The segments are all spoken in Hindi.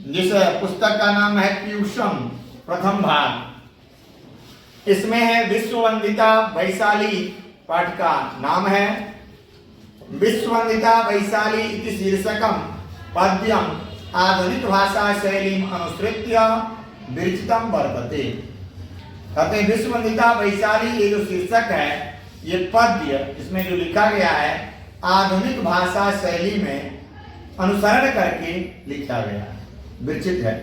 जिस पुस्तक का नाम है पीयूषम प्रथम भाग। इसमें है विश्ववंदिता वैशाली, पाठ का नाम है विश्ववंदिता वैशाली इति शीर्षकम पद्यम आधुनिक भाषा शैली अनुसृत्य विरचितम वर्तते। कहते हैं विश्ववंदिता वैशाली ये जो शीर्षक है, ये पद्य इसमें जो लिखा गया है आधुनिक भाषा शैली में अनुसरण करके लिखा गया है, विरचित है।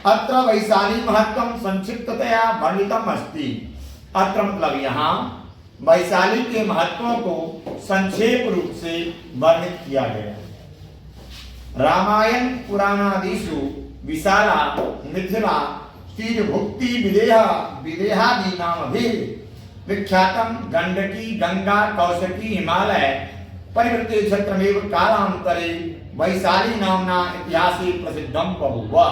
अत्र वैशाली महत्वम संक्षिप्ततया वर्णितम अस्ति। अत्र मतलब यहाँ वैशाली के महत्वों को संक्षेप रूप से वर्णित किया गया है। रामायण पुराणादिषु विशाला मिथिला तीर भुक्ति विदेहादि नाम भी विख्यातम गंडकी गंगा कौशिकी हिमालय परिवृत्ते क्षेत्रमेव कालांतरे वैशाली नामना इतिहासे प्रसिद्धम बहुवा।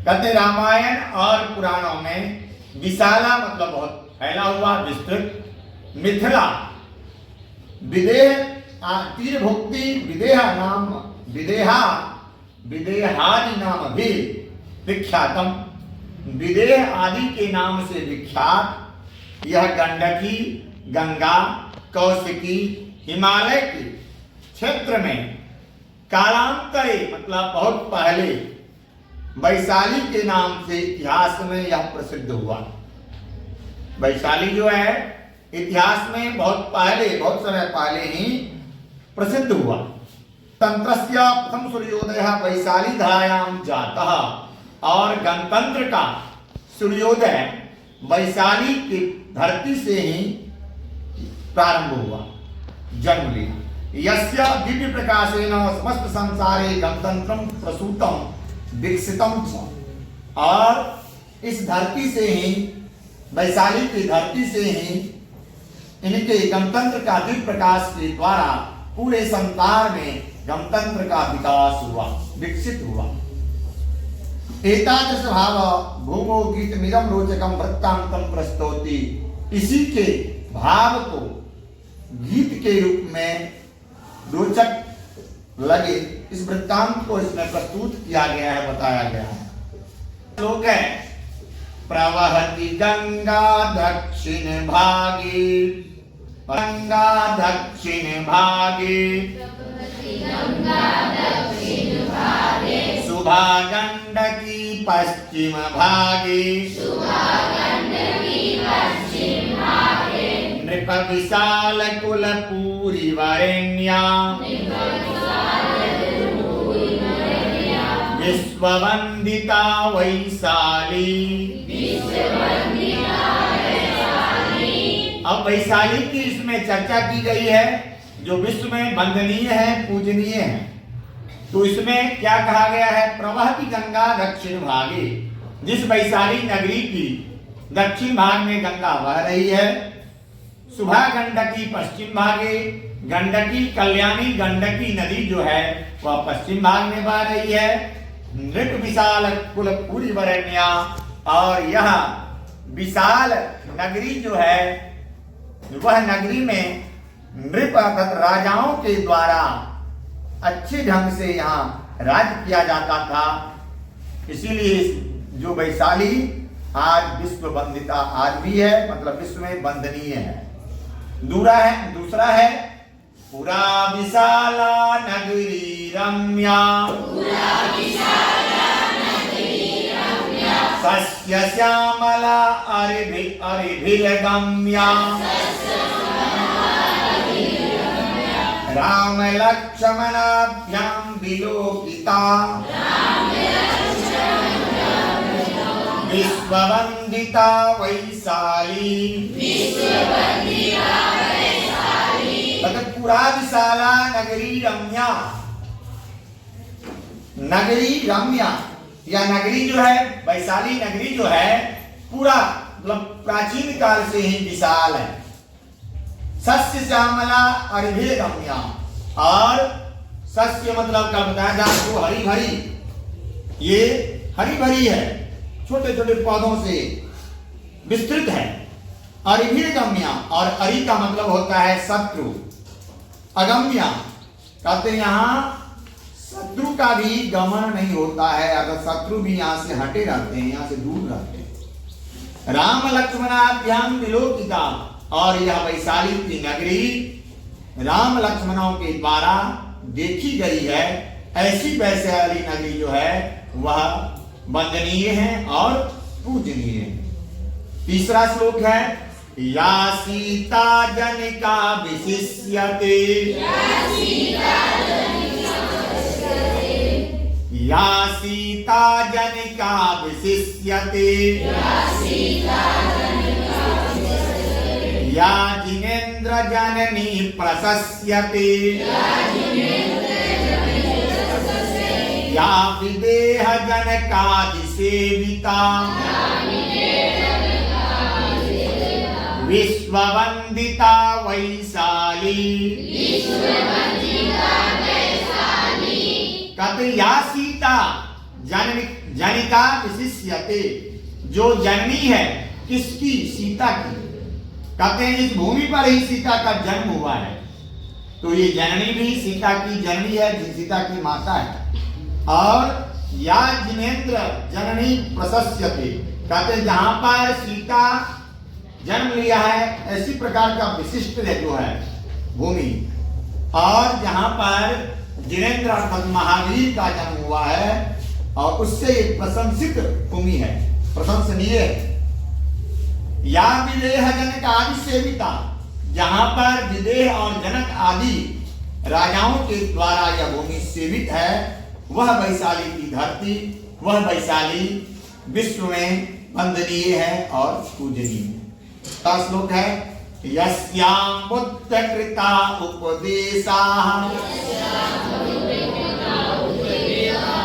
कहते रामायण और पुराणों में विशाला मतलब बहुत फैला हुआ विस्तृत, मिथिला विदेह तीर भुक्ति विदेहादि नाम भी विख्यातम, विदेह आदि के नाम से विख्यात यह गंडकी गंगा कौशिकी हिमालय के क्षेत्र में कालांतरे मतलब बहुत पहले वैशाली के नाम से इतिहास में यह प्रसिद्ध हुआ। वैशाली जो है इतिहास में बहुत पहले, बहुत समय पहले ही प्रसिद्ध हुआ। तंत्रस्य प्रथम सूर्योदय वैशाली धारायाम जातः, और गणतंत्र का सूर्योदय वैशाली की धरती से ही प्रारंभ हुआ, जन्म लिया। यस्य दिव्य प्रकाशेन समस्त संसारे गणतंत्रम प्रसूतम विकसितम च, और इस धरती से ही, वैशाली की धरती से ही इनके गणतंत्र का दिव्य प्रकाश के द्वारा पूरे संसार में गणतंत्र का विकास हुआ, विकसित हुआ। एतादृश भाव भूमो गीतमिदं रोचकम वृत्तांतम प्रस्तौति। इसी के भाव को गीत के रूप में रोचक लगे इस वृत्तांत को इसमें प्रस्तुत किया गया है, बताया गया है। श्लोक है प्रवहति गंगा दक्षिण भागे, गंगा दक्षिण भागे शुभा गंडकी पश्चिम भागे, नृप विशाल कुल पूरी वरेण्या, विश्ववंदिता वैशाली। अब वैशाली की इसमें चर्चा की गई है जो विश्व में वंदनीय है, पूजनीय है। तो इसमें क्या कहा गया है, प्रवहति गंगा दक्षिण भागे। जिस वैशाली नगरी की दक्षिण भाग में गंगा बह रही है, सुभा गंडकी पश्चिम भागे, गंडकी कल्याणी गंडकी नदी जो है वह पश्चिम भाग में बह रही है। नृप विशाल कुल पूरी वरेण्या, और यह विशाल नगरी जो है वह नगरी में नृप अर्थात राजाओं के द्वारा अच्छे ढंग से यहाँ राज किया जाता था। इसीलिए जो वैशाली आज विश्व वंदिता आज भी है, मतलब विश्व में वंदनीय है। दूसरा है पुरा विशाला नगरी रम्या, सस्य श्यामला अरिभिर्गम्या, राम लक्ष्मणाभ्याम विलोकिता, विश्ववंदिता वैशाली। पुरा विशाला नगरी रम्या, नगरी रम्या या नगरी जो है वैशाली नगरी जो है पूरा मतलब प्राचीन काल से ही विशाल है। सस्य श्यामला अरिभिर्गम्या, और सस्य मतलब क्या बताया जाए तो हरी भरी, ये हरी भरी है, छोटे छोटे पौधों से विस्तृत है। अरिभिर्गम्या, और अरि का मतलब होता है शत्रु, अगम्या कहते हैं यहाँ शत्रु का भी गमन नहीं होता है, अगर शत्रु भी यहाँ से हटे रहते हैं, यहाँ से दूर रहते हैं। राम लक्ष्मणाभ्याम विलोकिता, और यह वैशाली की नगरी राम लक्ष्मणों के द्वारा देखी गई है। ऐसी वैशाली नगरी जो है वह वंदनीय है और पूजनीय है। तीसरा श्लोक है, या सीता जनिका विशिष्यते, या सीता जनिका विशिष्यते, या जिनेन्द्र जननी प्रशस्यते, या विदेह जनकादि सेविता, विश्ववंदिता वैशाली। कहते या सीता जनिका विशिष्यते, जो जननी है किसकी? सीता की। कहते हैं इस भूमि पर ही सीता का जन्म हुआ है, तो ये जननी भी सीता की जननी है, सीता की माता है। और या जिनेन्द्र जननी प्रशस्यते, कहते जहां पर सीता जन्म लिया है ऐसी प्रकार का विशिष्ट जो है भूमि, और जहां पर जिनेन्द्र अर्थात महावीर का जन्म हुआ है और उससे एक प्रशंसित भूमि है, प्रशंसनीय है। या विदेह जनक आदि सेविता, जहां पर विदेह और जनक आदि राजाओं के द्वारा यह भूमि सेवित है, वह वैशाली की धरती, वह वैशाली विश्व में वंदनीय है और पूजनीय। का श्लोक है, यस्यां बुद्ध कृता उपदेशा,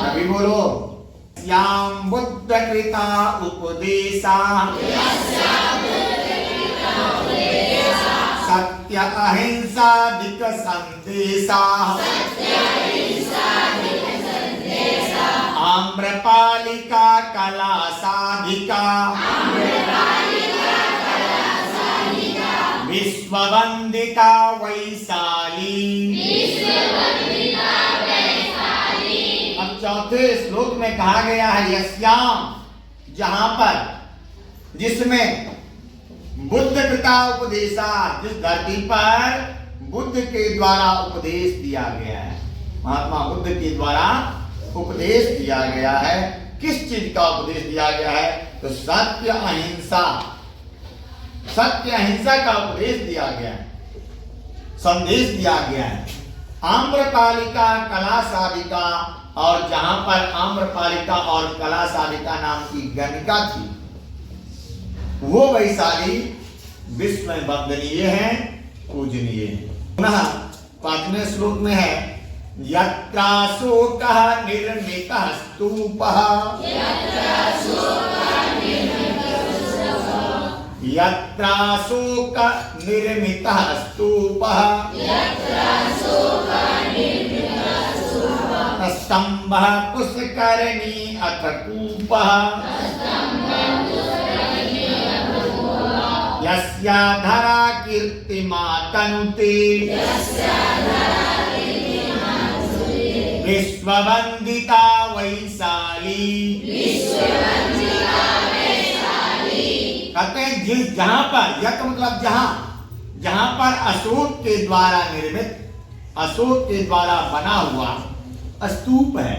अभी बोलो, यस्यां बुद्ध कृता उपदेशा, सत्य अहिंसा दिक संदेशा, आम्रपालिका कला साधिका, विश्ववंदिता वैशाली। अब चौथे श्लोक में कहा गया है यस्याम, जहां पर जिसमें बुद्ध कृता उपदेशा, जिस धरती पर बुद्ध के द्वारा उपदेश दिया गया है, महात्मा बुद्ध के द्वारा उपदेश दिया गया है। किस चीज का उपदेश दिया गया है? तो सत्य अहिंसा, सत्य अहिंसा का उपदेश दिया गया है, संदेश दिया गया है। आम्रपालिका कला साधिका, और जहां पर आम्रपालिका और कला साधिका नाम की गणिका थी, वो वैशाली विश्व में वंदनीय है, पूजनीय है। पुनः पांचवें श्लोक में है, यत्रा शोकः निर्मितः स्तूपः, यत्रा शोक निर्मितः स्तूपः, स्तंभः पुष्करणी अथ कूपः, यस्या धरा कीर्तिमा तनुते, विश्ववंदिता वैशाली। कहते हैं जिस जहां पर, यह मतलब जहां पर अशोक के द्वारा निर्मित, अशोक के द्वारा बना हुआ स्तूप है,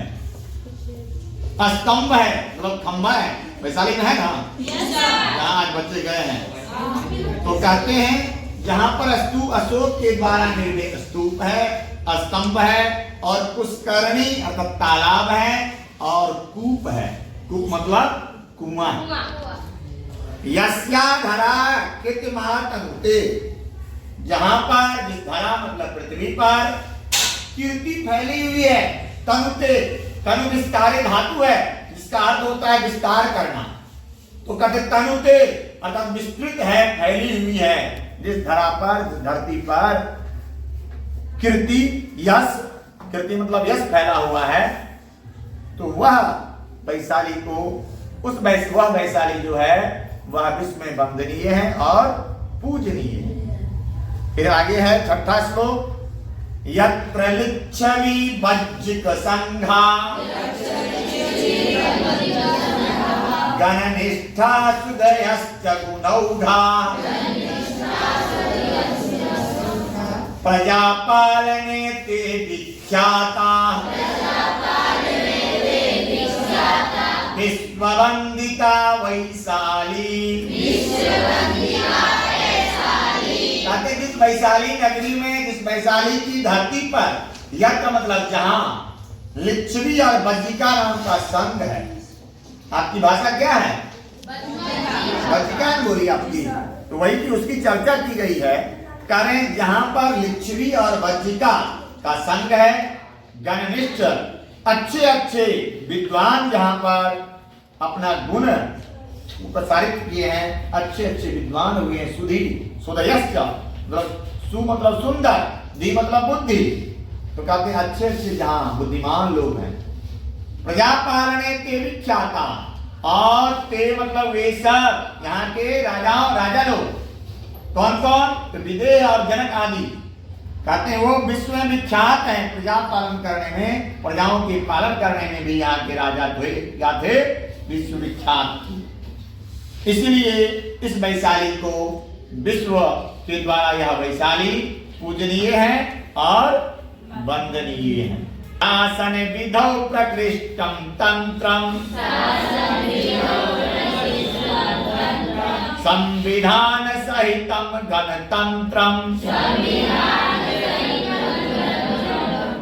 स्तंभ है, मतलब खंभा है, वैशाली में है ना, जहां आज बच्चे गए हैं, तो कहते हैं जहां पर अशोक के द्वारा निर्मित स्तूप है, स्तंभ है, और पुष्करणी अर्थात तालाब है, और कूप है, कूप मतलब कुआं। यस्या धरा कीर्तिमा तनुते, जहां पर, जिस धरा मतलब पृथ्वी पर कीर्ति फैली हुई है, तनुते, तनु विस्तारे धातु है, जिसका अर्थ होता है विस्तार करना, तो कहते तनुते अर्थात विस्तृत है, फैली हुई है, जिस धरा पर, जिस धरती पर कीर्ति, यश, कीर्ति मतलब यश फैला हुआ है, तो वह वैशाली को, वह वैशाली जो है वह विश्व में वंदनीय है और पूजनीय है। फिर आगे है छठा श्लोक, यत्र लिच्छवि वज्जिक संघा गणनिष्ठा सुदयश्च गुणौघा प्रजापालने ते विख्याता विश्ववंदिता वैशाली। कहते जिस वैशाली नगरी में, जिस वैशाली की धरती पर, यत्र मतलब जहां लिच्छवी और बज्जिका नाम का संघ है। आपकी भाषा क्या है? बज्जिका बोली आपकी, तो वही की उसकी चर्चा की गई है। करें जहां पर लिच्छवी और बज्जिका का संघ है, गणनिष्ठ अच्छे अच्छे विद्वान जहां पर अपना गुण प्रसारित किए हैं, अच्छे अच्छे विद्वान हुए हैं, सुधी सुदयश्च मतलब सु मतलब सुंदर, दी मतलब बुद्धि, तो कहते हैं अच्छे अच्छे जहां बुद्धिमान लोग हैं। प्रजापालने ते विख्याता, और ते मतलब वे सब यहाँ के राजा लोग। कौन कौन? तो विदेह और जनक आदि, कहते हैं वो विश्व में विख्यात हैं प्रजा पालन करने में, प्रजाओं के पालन करने में भी यहाँ के राजा क्या थे? विश्व विख्यात। इसलिए इस वैशाली को विश्व के द्वारा यह वैशाली पूजनीय है और वंदनीय है। शासन विधौ प्रकृष्टम तंत्रम संविधान सहितम गणतंत्रम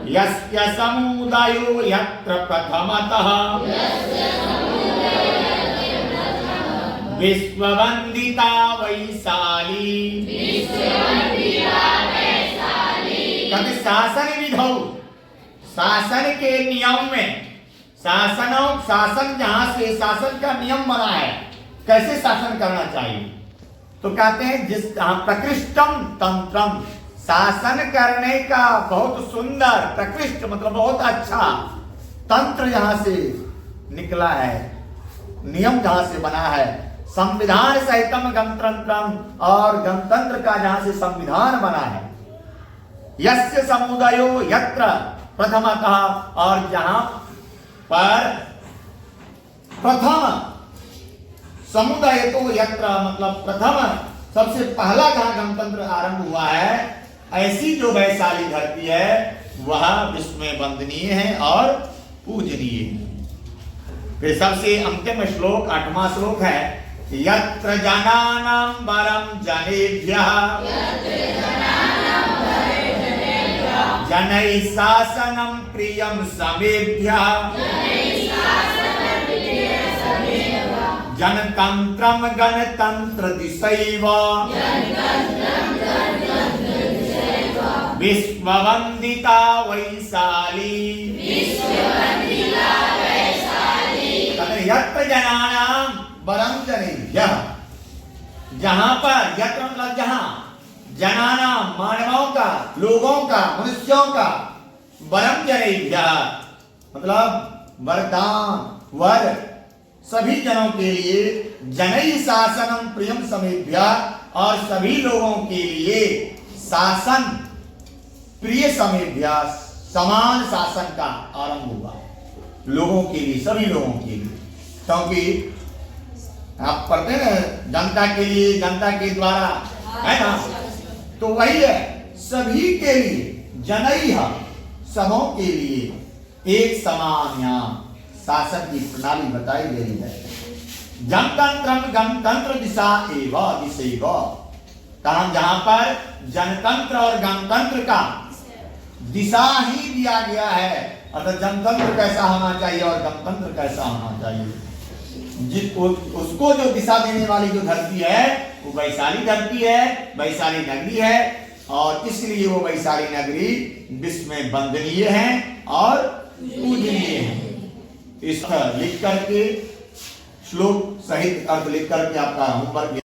यस्य समुदायो यत्र प्रथमतः विश्ववंदिता वैशाली। कभी शासन विधौ, शासन के नियम में, शासन जहां से शासन का नियम बना है, कैसे शासन करना चाहिए, तो कहते हैं जिस प्रकृष्टम तंत्रम, शासन करने का बहुत सुंदर, प्रकृष्ट मतलब बहुत अच्छा तंत्र यहां से निकला है, नियम जहां से बना है। संविधान सहितम गणतंत्रम, और गणतंत्र का जहां से संविधान बना है। यस्य समुदायो यत्र प्रथमतः, और जहां पर प्रथम समुदाय तो यत्र मतलब प्रथम सबसे पहला जहां गणतंत्र आरंभ हुआ है, ऐसी जो वैशाली धरती है वह विश्व में वंदनीय है और पूजनीय है। फिर सबसे अंतिम श्लोक 8वां श्लोक है, यत्र जनानां वरं जनेभ्यः जनैः शासनं प्रियं समेभ्यः जनतंत्रम गणतंत्र दिशैव विश्ववंदिता वैशाली। यत्र जनानां वरं जनेभ्यः, जहां पर, यत्र मतलब जहां, जनानां मानवों का, लोगों का, मनुष्यों का, वरं जनेभ्यः मतलब वरदान, वर सभी जनों के लिए, जनई शासनम प्रियम समेभ्यः, और सभी लोगों के लिए शासन प्रिय समेभ्यः, समान शासन का आरंभ हुआ लोगों के लिए, सभी लोगों के लिए। क्योंकि आप पढ़ते हैं जनता के लिए, जनता के द्वारा, है ना, तो वही है सभी के लिए, जनई सबों के लिए एक समान यहाँ शासन की प्रणाली बताई गई है। जनतंत्रम गणतंत्र दिशा एवं दिशैव, जहां पर जनतंत्र और गणतंत्र का दिशा ही दिया गया है, अर्थात जनतंत्र कैसा होना चाहिए और गणतंत्र कैसा होना चाहिए, उसको जो दिशा देने वाली जो धरती है वो वैशाली धरती है, वैशाली नगरी है, और इसलिए वो वैशाली नगरी विश्व में वंदनीय है और पूजनीय है। इस लिख करके श्लोक सहित अर्थ लिख करके आपका होमवर्क